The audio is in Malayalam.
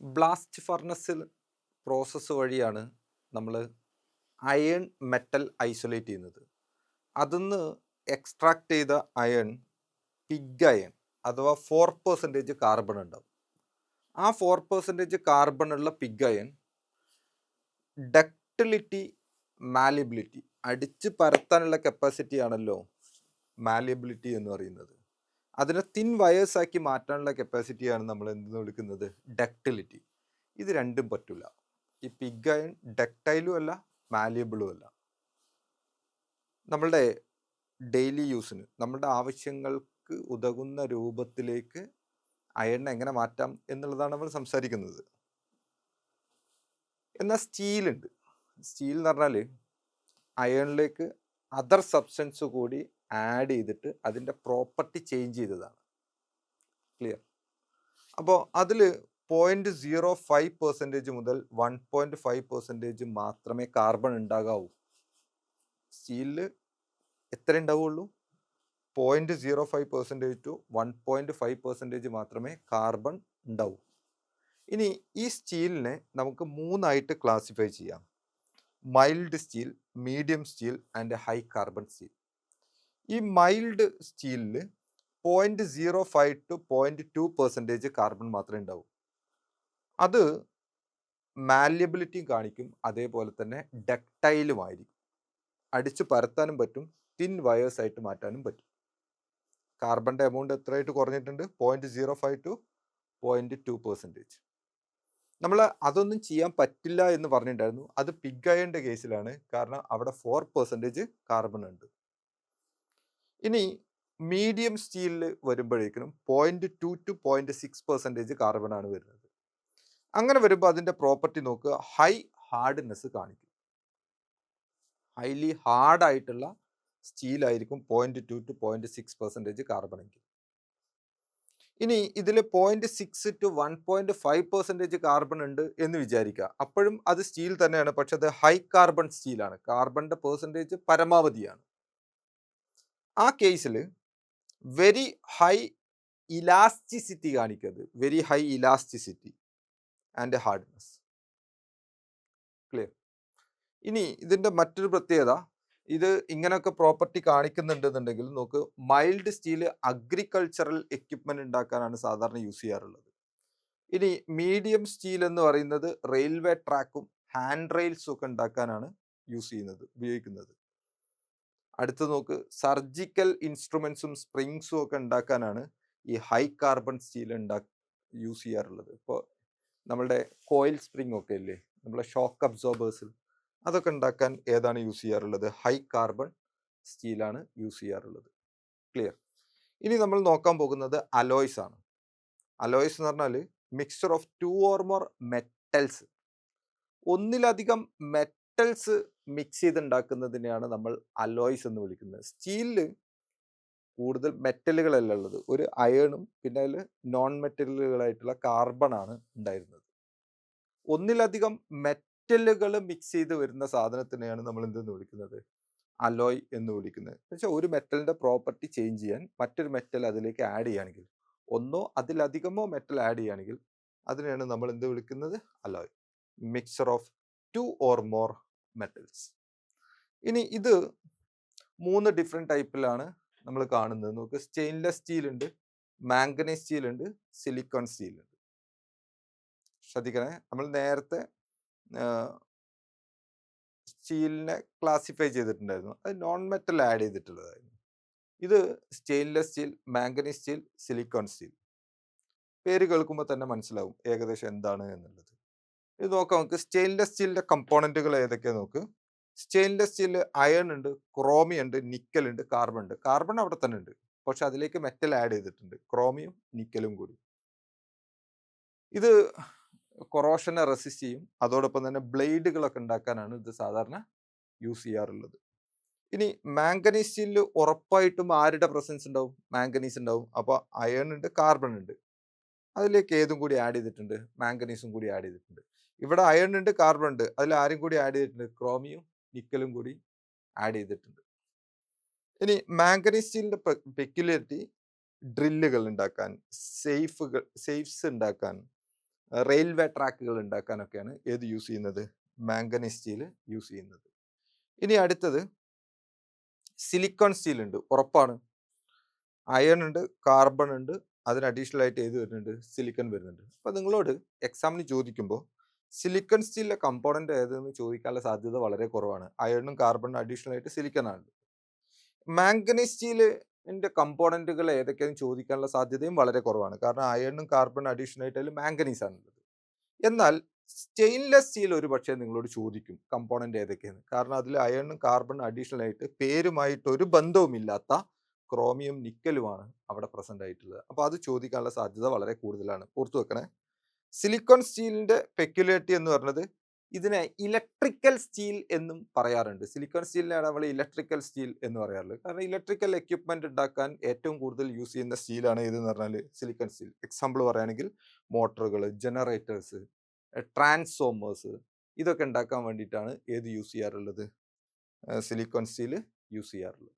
ബ്ലാസ്റ്റ് ഫർണസിൽ പ്രോസസ്സ് വഴിയാണ് നമ്മൾ അയൺ മെറ്റൽ ഐസൊലേറ്റ് ചെയ്യുന്നത്. അതിന്ന് എക്സ്ട്രാക്ട് ചെയ്ത അയൺ പിഗ് അയൺ അഥവാ 4% കാർബൺ ഉണ്ടാവും. ആ 4% കാർബണുള്ള പിഗ് അയൺ ഡക്റ്റിലിറ്റി, മാലിബിലിറ്റി, അടിച്ച് പരത്താനുള്ള കപ്പാസിറ്റി ആണല്ലോ മാലിബിലിറ്റി എന്ന് പറയുന്നത്. അതിനെ തിൻ വയേഴ്സ് ആക്കി മാറ്റാനുള്ള കപ്പാസിറ്റിയാണ് നമ്മൾ എന്തെന്ന് വിളിക്കുന്നത്, ഡക്റ്റിലിറ്റി. ഇത് രണ്ടും പറ്റില്ല. ഈ പിഗ് അയൺ ഡക്റ്റൈലും അല്ല, മാലിയബിളും അല്ല. നമ്മളുടെ ഡെയിലി യൂസിന്, നമ്മുടെ ആവശ്യങ്ങൾക്ക് ഉതകുന്ന രൂപത്തിലേക്ക് അയണിനെ എങ്ങനെ മാറ്റാം എന്നുള്ളതാണ് നമ്മൾ സംസാരിക്കുന്നത്. എന്നാൽ സ്റ്റീലുണ്ട്. സ്റ്റീൽ എന്ന് പറഞ്ഞാൽ അയണിലേക്ക് അതർ സബ്സ്റ്റൻസ് കൂടി ആഡ് ചെയ്തിട്ട് അതിൻ്റെ പ്രോപ്പർട്ടി ചേഞ്ച് ചെയ്തതാണ്. ക്ലിയർ? അപ്പോൾ അതിൽ 0.05% മുതൽ 1.5% മാത്രമേ കാർബൺ ഉണ്ടാകാവൂ. സ്റ്റീലിൽ എത്ര ഉണ്ടാവുള്ളൂ? 0.05% ടു 1.5% മാത്രമേ കാർബൺ ഉണ്ടാവൂ. ഇനി ഈ സ്റ്റീലിനെ നമുക്ക് 3ആയിട്ട് ക്ലാസിഫൈ ചെയ്യാം: mild steel, medium steel and high carbon steel. ഈ മൈൽഡ് സ്റ്റീലിൽ 0.05 ടു 0.2% കാർബൺ മാത്രമേ ഉണ്ടാവൂ. അത് മാല്യബിലിറ്റിയും കാണിക്കും, അതേപോലെ തന്നെ ഡക്റ്റൈലുമായിരിക്കും. അടിച്ചു പരത്താനും പറ്റും, തിൻ വയേഴ്സ് ആയിട്ട് മാറ്റാനും പറ്റും. കാർബണിൻ്റെ എമൗണ്ട് എത്രയായിട്ട് കുറഞ്ഞിട്ടുണ്ട്? 0.05 ടു 0.2%. നമ്മൾ അതൊന്നും ചെയ്യാൻ പറ്റില്ല എന്ന് പറഞ്ഞിട്ടുണ്ടായിരുന്നു. അത് പിഗ് അയണിൻ്റെ കേസിലാണ്, കാരണം അവിടെ 4% കാർബൺ ഉണ്ട്. ഇനി മീഡിയം സ്റ്റീലിൽ വരുമ്പോഴേക്കും 0.2 ടു 0.6% കാർബൺ ആണ് വരുന്നത്. അങ്ങനെ വരുമ്പോൾ അതിൻ്റെ പ്രോപ്പർട്ടി നോക്കുക, ഹൈ ഹാർഡ്നെസ് കാണിക്കും. ഹൈലി ഹാർഡായിട്ടുള്ള സ്റ്റീലായിരിക്കും 0.2 ടു 0.6% കാർബൺ എങ്കിൽ. ഇനി ഇതിൽ 0.6 ടു 1.5% കാർബൺ ഉണ്ട് എന്ന് വിചാരിക്കുക. അപ്പോഴും അത് സ്റ്റീൽ തന്നെയാണ്, പക്ഷെ അത് ഹൈ കാർബൺ സ്റ്റീലാണ്. കാർബണിൻ്റെ പെർസെൻറ്റേജ് പരമാവധിയാണ്. ആ കേസിൽ വെരി ഹൈ ഇലാസ്റ്റിസിറ്റി കാണിക്കുന്നത്, very high elasticity and hardness. Clear? ഇനി ഇതിൻ്റെ മറ്റൊരു പ്രത്യേകത, ഇത് ഇങ്ങനെയൊക്കെ പ്രോപ്പർട്ടി കാണിക്കുന്നുണ്ടെന്നുണ്ടെങ്കിൽ നോക്ക്, മൈൽഡ് സ്റ്റീൽ അഗ്രികൾച്ചറൽ എക്യുപ്മെന്റ് ഉണ്ടാക്കാനാണ് സാധാരണ യൂസ് ചെയ്യാറുള്ളത്. ഇനി മീഡിയം സ്റ്റീൽ എന്ന് പറയുന്നത് റെയിൽവേ ട്രാക്കും ഹാൻഡ് റെയിൽസും ഒക്കെ ഉണ്ടാക്കാനാണ് ഉപയോഗിക്കുന്നത്. അടുത്ത് നോക്ക്, സർജിക്കൽ ഇൻസ്ട്രുമെന്റ്സും സ്പ്രിങ്സും ഒക്കെ ഉണ്ടാക്കാനാണ് ഈ ഹൈ കാർബൺ സ്റ്റീൽ യൂസ് ചെയ്യാറുള്ളത്. ഇപ്പോൾ നമ്മളുടെ കോയിൽ സ്പ്രിങ് ഒക്കെ ഇല്ലേ, നമ്മളെ ഷോക്ക് അബ്സോർബേഴ്സിൽ, അതൊക്കെ ഉണ്ടാക്കാൻ ഏതാണ് യൂസ് ചെയ്യാറുള്ളത്? ഹൈ കാർബൺ സ്റ്റീലാണ് യൂസ് ചെയ്യാറുള്ളത്. ക്ലിയർ? ഇനി നമ്മൾ നോക്കാൻ പോകുന്നത് അലോയ്സ് ആണ്. അലോയ്സ് എന്ന് പറഞ്ഞാൽ mixture of 2 or more metals. ഒന്നിലധികം മെറ്റൽസ് മിക്സ് ചെയ്തുണ്ടാക്കുന്നതിനെയാണ് നമ്മൾ അലോയ്സ് എന്ന് വിളിക്കുന്നത്. സ്റ്റീലിൽ കൂടുതൽ മെറ്റലുകളല്ല ഉള്ളത്, ഒരു അയേണും പിന്നെ അതിൽ നോൺ മെറ്റലുകളായിട്ടുള്ള കാർബൺ ആണ് ഉണ്ടായിരുന്നത്. ഒന്നിലധികം മെറ്റലുകൾ മിക്സ് ചെയ്ത് വരുന്ന സാധനത്തിനെയാണ് നമ്മൾ എന്തെന്ന് വിളിക്കുന്നത്? അലോയ് എന്ന് വിളിക്കുന്നത്. എന്നുവെച്ചാൽ ഒരു മെറ്റലിന്റെ പ്രോപ്പർട്ടി ചേഞ്ച് ചെയ്യാൻ മറ്റൊരു മെറ്റൽ അതിലേക്ക് ആഡ് ചെയ്യുകയാണെങ്കിൽ, ഒന്നോ അതിലധികമോ മെറ്റൽ ആഡ് ചെയ്യുകയാണെങ്കിൽ അതിനെയാണ് നമ്മൾ എന്ത് വിളിക്കുന്നത്? Alloy. Mixture of 2 or more metals. ഇനി ഇത് 3 ഡിഫറെൻറ്റ് ടൈപ്പിലാണ് നമ്മൾ കാണുന്നത്. നമുക്ക് സ്റ്റെയിൻലെസ് സ്റ്റീൽ ഉണ്ട്, മാംഗനൈസ് സ്റ്റീൽ ഉണ്ട്, സിലിക്കോൺ സ്റ്റീൽ ഉണ്ട്. ശ്രദ്ധിക്കണേ, നമ്മൾ നേരത്തെ സ്റ്റീലിനെ ക്ലാസിഫൈ ചെയ്തിട്ടുണ്ടായിരുന്നു, അത് നോൺ മെറ്റൽ ആഡ് ചെയ്തിട്ടുള്ളതായിരുന്നു. ഇത് stainless steel, manganese steel, silicon steel. പേര് കേൾക്കുമ്പോൾ തന്നെ മനസ്സിലാവും ഏകദേശം എന്താണ് എന്നുള്ളത്. ഇത് നോക്കാം നമുക്ക്. സ്റ്റെയിൻലെസ് സ്റ്റീലിന്റെ കമ്പോണന്റുകൾ ഏതൊക്കെയാ നോക്ക്. സ്റ്റെയിൻലെസ് സ്റ്റീലിൽ അയൺ ഉണ്ട്, ക്രോമിയം ഉണ്ട്, നിക്കൽ ഉണ്ട്, കാർബൺ ഉണ്ട്. കാർബൺ അവിടെ തന്നെ ഉണ്ട്, പക്ഷെ അതിലേക്ക് മെറ്റൽ ആഡ് ചെയ്തിട്ടുണ്ട്, ക്രോമിയം നിക്കലും കൂടി. ഇത് കൊറോഷനെ റെസിസ്റ്റ് ചെയ്യും, അതോടൊപ്പം തന്നെ ബ്ലേഡുകളൊക്കെ ഉണ്ടാക്കാനാണ് ഇത് സാധാരണ യൂസ് ചെയ്യാറുള്ളത്. ഇനി മാംഗനീസ് സ്റ്റീലിൽ ഉറപ്പായിട്ടും ആരുടെ പ്രസൻസ് ഉണ്ടാവും? മാംഗനീസ് ഉണ്ടാവും. അപ്പോൾ അയൺ ഉണ്ട്, കാർബൺ ഉണ്ട്, അതിലേക്ക് ഏതും കൂടി ആഡ് ചെയ്തിട്ടുണ്ട്? മാംഗനീസും കൂടി ആഡ് ചെയ്തിട്ടുണ്ട്. ഇവിടെ അയൺ ഉണ്ട്, കാർബൺ ഉണ്ട്, അതിൽ ആരും കൂടി ആഡ് ചെയ്തിട്ടുണ്ട്? ക്രോമിയം നിക്കലും കൂടി ആഡ് ചെയ്തിട്ടുണ്ട്. ഇനി മാംഗനീസ് സ്റ്റീലിന്റെ പെക്യുലാരിറ്റി, ഡ്രില്ലുകൾ ഉണ്ടാക്കാൻ, സേഫ്സ് ഉണ്ടാക്കാൻ, റെയിൽവേ ട്രാക്കുകൾ ഉണ്ടാക്കാനൊക്കെയാണ് ഏത് യൂസ് ചെയ്യുന്നത്? മാംഗനീസ് സ്റ്റീൽ യൂസ് ചെയ്യുന്നത്. ഇനി അടുത്തത് സിലിക്കോൺ സ്റ്റീൽ ഉണ്ട്, ഉറപ്പാണ്. അയൺ ഉണ്ട്, കാർബൺ ഉണ്ട്, അതിന് അഡീഷണൽ ആയിട്ട് ഏത് വരുന്നുണ്ട്? സിലിക്കൺ വരുന്നുണ്ട്. അപ്പോൾ നിങ്ങളോട് എക്സാമിന് ചോദിക്കുമ്പോൾ സിലിക്കൺ സ്റ്റീലിലെ കമ്പോണന്റ് ഏതെന്ന് ചോദിക്കാനുള്ള സാധ്യത വളരെ കുറവാണ്. അയണും കാർബണും അഡീഷണൽ ആയിട്ട് സിലിക്കൺ ആണ്. മാംഗനീസ് സ്റ്റീലിന്റെ കമ്പോണന്റുകൾ ഏതൊക്കെയാണെന്ന് ചോദിക്കാനുള്ള സാധ്യതയും വളരെ കുറവാണ്. കാരണം അയണും കാർബണും അഡീഷണൽ ആയിട്ട് അതിൽ മാംഗനീസ് ആണുള്ളത്. എന്നാൽ സ്റ്റെയിൻലെസ് സ്റ്റീൽ ഒരു പക്ഷേ നിങ്ങളോട് ചോദിക്കും കമ്പോണന്റ് ഏതൊക്കെയാണ്. കാരണം അതിൽ അയണും കാർബണും അഡീഷണൽ ആയിട്ട് പേരുമായിട്ട് ഒരു ബന്ധവുമില്ലാത്ത ക്രോമിയം നിക്കലുമാണ് അവിടെ പ്രസന്റ് ആയിട്ടുള്ളത്. അപ്പോൾ അത് ചോദിക്കാനുള്ള സാധ്യത വളരെ കൂടുതലാണ്. ഓർത്തു വെക്കണേ. സിലിക്കോൺ സ്റ്റീലിന്റെ പെക്യുലാരിറ്റി എന്ന് പറഞ്ഞത് ഇതിനെ ഇലക്ട്രിക്കൽ സ്റ്റീൽ എന്നും പറയാറുണ്ട്. സിലിക്കോൺ സ്റ്റീലിനെയാണ് നമ്മൾ ഇലക്ട്രിക്കൽ സ്റ്റീൽ എന്ന് പറയാറുള്ളത്. കാരണം ഇലക്ട്രിക്കൽ എക്യുപ്മെന്റ് ഉണ്ടാക്കാൻ ഏറ്റവും കൂടുതൽ യൂസ് ചെയ്യുന്ന സ്റ്റീലാണ് ഏതെന്ന് പറഞ്ഞാൽ സിലിക്കൺ സ്റ്റീൽ. എക്സാമ്പിൾ പറയുകയാണെങ്കിൽ മോട്ടറുകൾ, ജനറേറ്റേഴ്സ്, ട്രാൻസ്ഫോമേഴ്സ്, ഇതൊക്കെ ഉണ്ടാക്കാൻ വേണ്ടിയിട്ടാണ് ഏത് യൂസ് ചെയ്യാറുള്ളത്? സിലിക്കോൺ സ്റ്റീൽ യൂസ് ചെയ്യാറുള്ളത്.